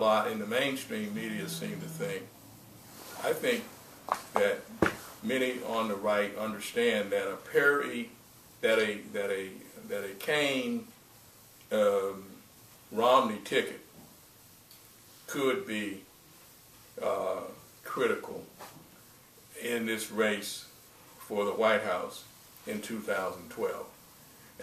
lot in the mainstream media seem to think. I think that many on the right understand that a Cain Romney ticket could be critical in this race for the White House in 2012.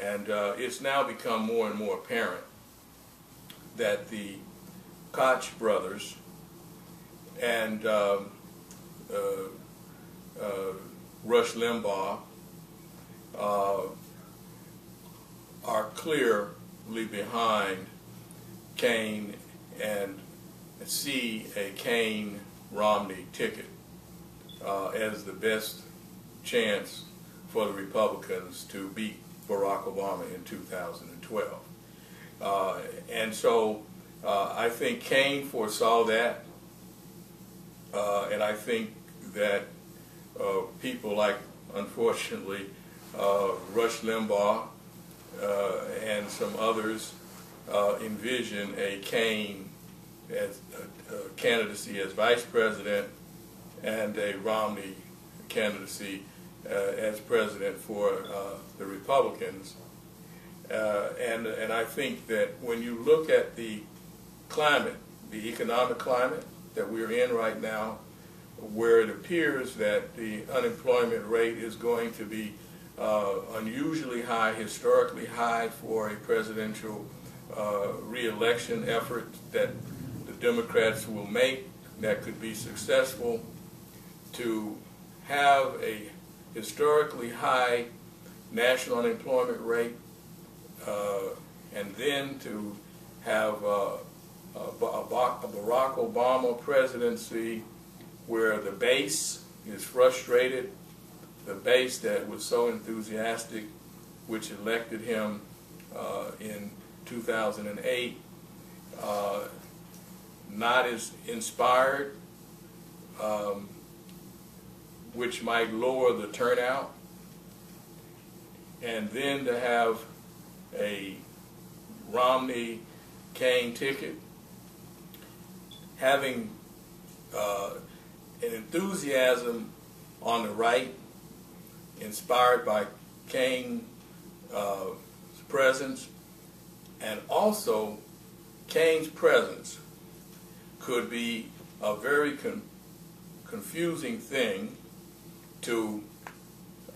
And it's now become more and more apparent that the Koch brothers and Rush Limbaugh are clearly behind Cain and see a Cain-Romney ticket as the best chance for the Republicans to beat Barack Obama in 2012. And so I think Cain foresaw that, and I think that people like, unfortunately, Rush Limbaugh and some others envision a Cain as candidacy as vice president and a Romney candidacy as president for the Republicans. And I think that when you look at the climate, the economic climate that we're in right now, where it appears that the unemployment rate is going to be unusually high, historically high for a presidential re-election effort that the Democrats will make that could be successful, to have a historically high national unemployment rate, and then to have a Barack Obama presidency where the base is frustrated, the base that was so enthusiastic, which elected him in 2008, not as inspired, which might lower the turnout, and then to have a Romney-Cain ticket, having an enthusiasm on the right, inspired by Cain's presence, and also Cain's presence could be a very confusing thing to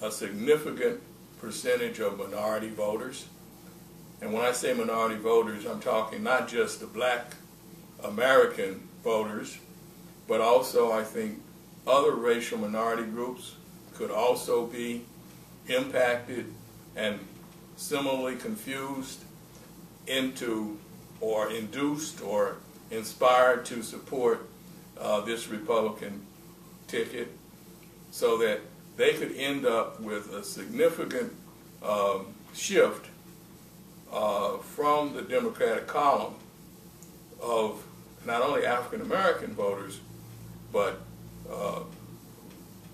a significant percentage of minority voters. And when I say minority voters, I'm talking not just the black American voters, but also I think other racial minority groups could also be impacted and similarly confused into or induced or inspired to support this Republican ticket, so that they could end up with a significant shift from the Democratic column of not only African American voters, but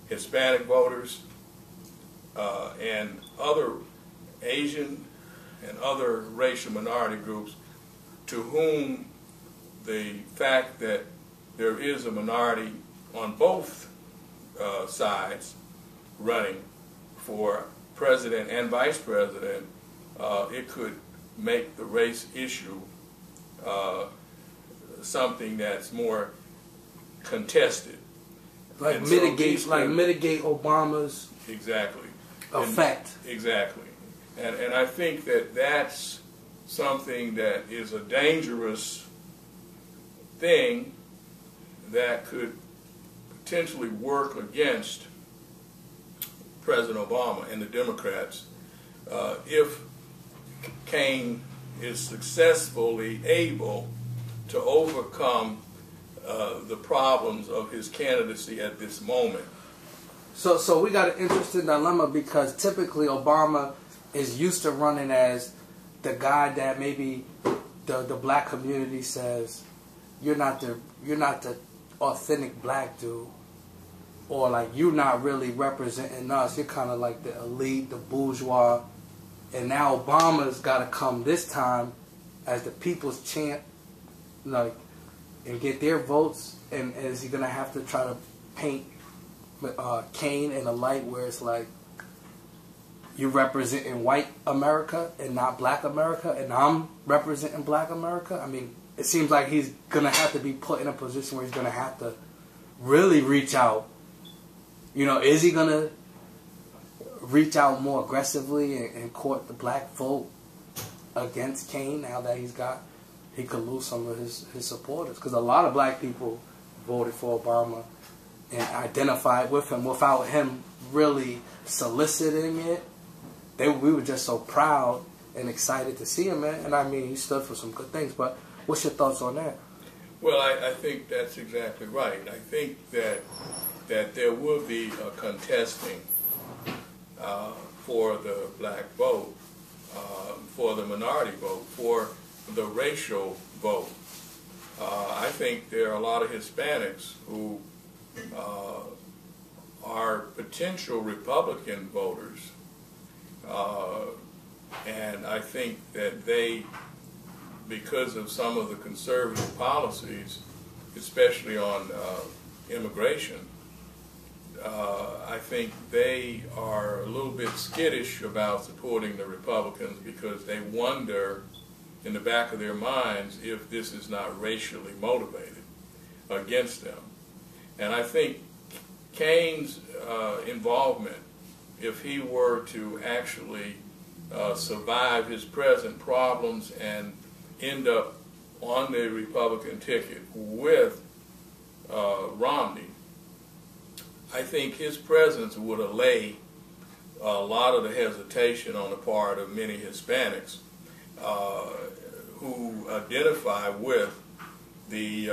Hispanic voters and other Asian and other racial minority groups, to whom the fact that there is a minority on both sides running for president and vice president, it could make the race issue something that's more contested. Like mitigate Obama's exactly effect. Exactly. And I think that that's something that is a dangerous thing that could potentially work against President Obama and the Democrats if Cain is successfully able to overcome the problems of his candidacy at this moment. So we got an interesting dilemma, because typically Obama is used to running as the guy that maybe the black community says, you're not the authentic black dude, or like you're not really representing us. You're kind of like the elite, the bourgeois. And now Obama's got to come this time as the people's champ, like and get their votes? And is he going to have to try to paint Cain in a light where it's like, you're representing white America and not black America, and I'm representing black America? I mean, it seems like he's going to have to be put in a position where he's going to have to really reach out. You know, is he going to reach out more aggressively and court the black vote against Cain now that he could lose some of his supporters? Because a lot of black people voted for Obama and identified with him without him really soliciting it. We were just so proud and excited to see him, man. And I mean, he stood for some good things. But what's your thoughts on that? Well, I think that's exactly right. I think that there will be a contesting for the black vote, for the minority vote, for the racial vote. I think there are a lot of Hispanics who are potential Republican voters, and I think that they, because of some of the conservative policies, especially on immigration, I think they are a little bit skittish about supporting the Republicans because they wonder in the back of their minds if this is not racially motivated against them. And I think Cain's involvement, if he were to actually survive his present problems and end up on the Republican ticket with Romney, I think his presence would allay a lot of the hesitation on the part of many Hispanics who identify with the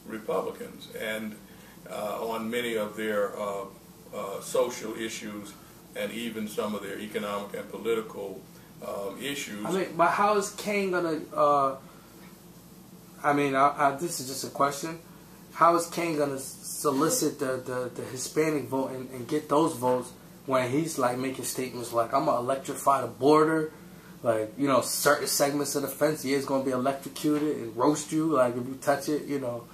Republicans and on many of their social issues and even some of their economic and political issues. I mean, but how is Cain gonna? This is just a question. How is Cain gonna solicit the Hispanic vote and get those votes when he's like making statements like, "I'm gonna electrify the border," like, you know, certain segments of the fence, it's gonna be electrocuted and roast you, like if you touch it, you know.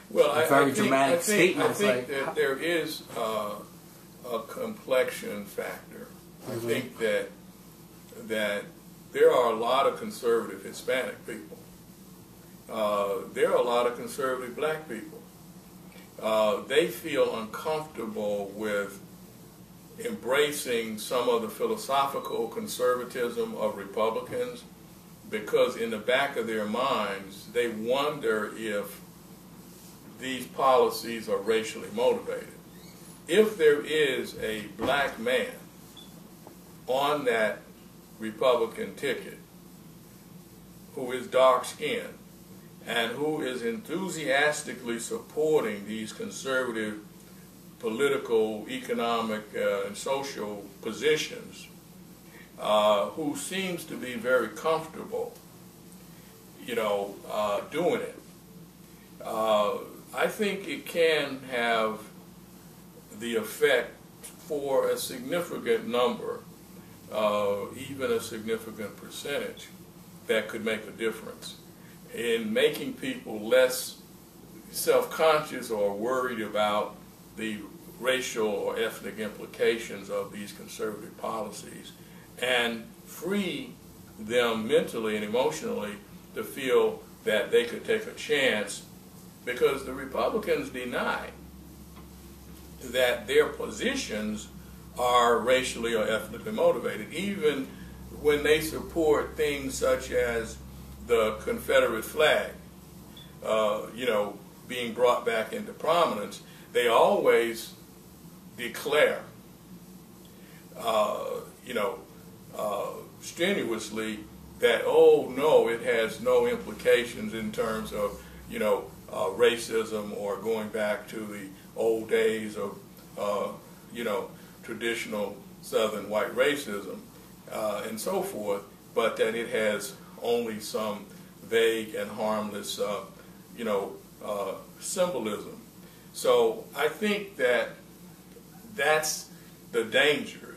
Well, I think statements. I think that there is a complexion factor. I think that there are a lot of conservative Hispanic people. There are a lot of conservative black people. They feel uncomfortable with embracing some of the philosophical conservatism of Republicans because in the back of their minds they wonder if these policies are racially motivated. If there is a black man on that Republican ticket who is dark-skinned and who is enthusiastically supporting these conservative political, economic, and social positions, who seems to be very comfortable, doing it, I think it can have the effect for a significant number, even a significant percentage, that could make a difference in making people less self-conscious or worried about the racial or ethnic implications of these conservative policies and free them mentally and emotionally to feel that they could take a chance, because the Republicans deny that their positions are racially or ethnically motivated, even when they support things such as the Confederate flag, being brought back into prominence. They always declare, strenuously that, oh no, it has no implications in terms of, racism or going back to the old days of, traditional Southern white racism and so forth, but that it has only some vague and harmless, symbolism. So I think that that's the danger,